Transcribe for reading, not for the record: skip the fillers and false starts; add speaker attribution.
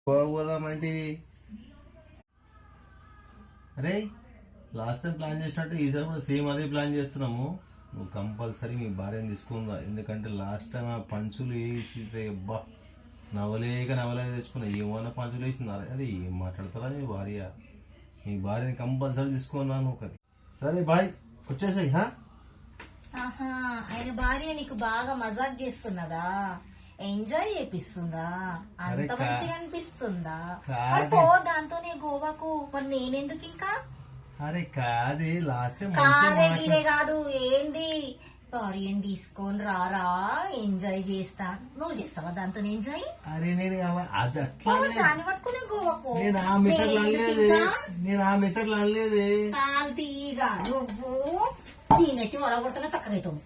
Speaker 1: పోదామంటే అరే last time plan చేసినట్టు ఈసారి కూడా సేమ్ అదే ప్లాన్ చేస్తున్నాము. నువ్వు కంపల్సరీ మీ భార్యను తీసుకుందా, ఎందుకంటే లాస్ట్ టైం ఆ పంచులు వేసి అబ్బా నవలేక తెచ్చుకున్నా. ఏమన్నా పంచులు వేసింది అరే ఏం మాట్లాడతారా మీ భార్యని కంపల్సరీ తీసుకున్నా నువ్వు కదా. సరే బాయ్ వచ్చేసాయి.
Speaker 2: ఆయన భార్య నీకు బాగా మజాక్ చేస్తున్నదా, ఎంజాయ్ చేపిస్తుందా, అంత మంచిగా అనిపిస్తుందా? పో దాంతోనే గోవాకు. మరి నేనెందుకు ఇంకా?
Speaker 1: అరే కాదే లాస్ట్
Speaker 2: కాదే గీరే కాదు ఏంది, భార్యని తీసుకొని రారా ఎంజాయ్ చేస్తా. నువ్వు చేస్తావా దాంతో ఎంజాయ్?
Speaker 1: అరే నేను అది అట్లా
Speaker 2: దాన్ని పట్టుకుని గోవాకు.
Speaker 1: నేను ఆ మెథడ్లు అనలేదే.
Speaker 2: శాంతిగా నువ్వు నేనెత్తి వల కొడుతున్నా చక్కగైతావు.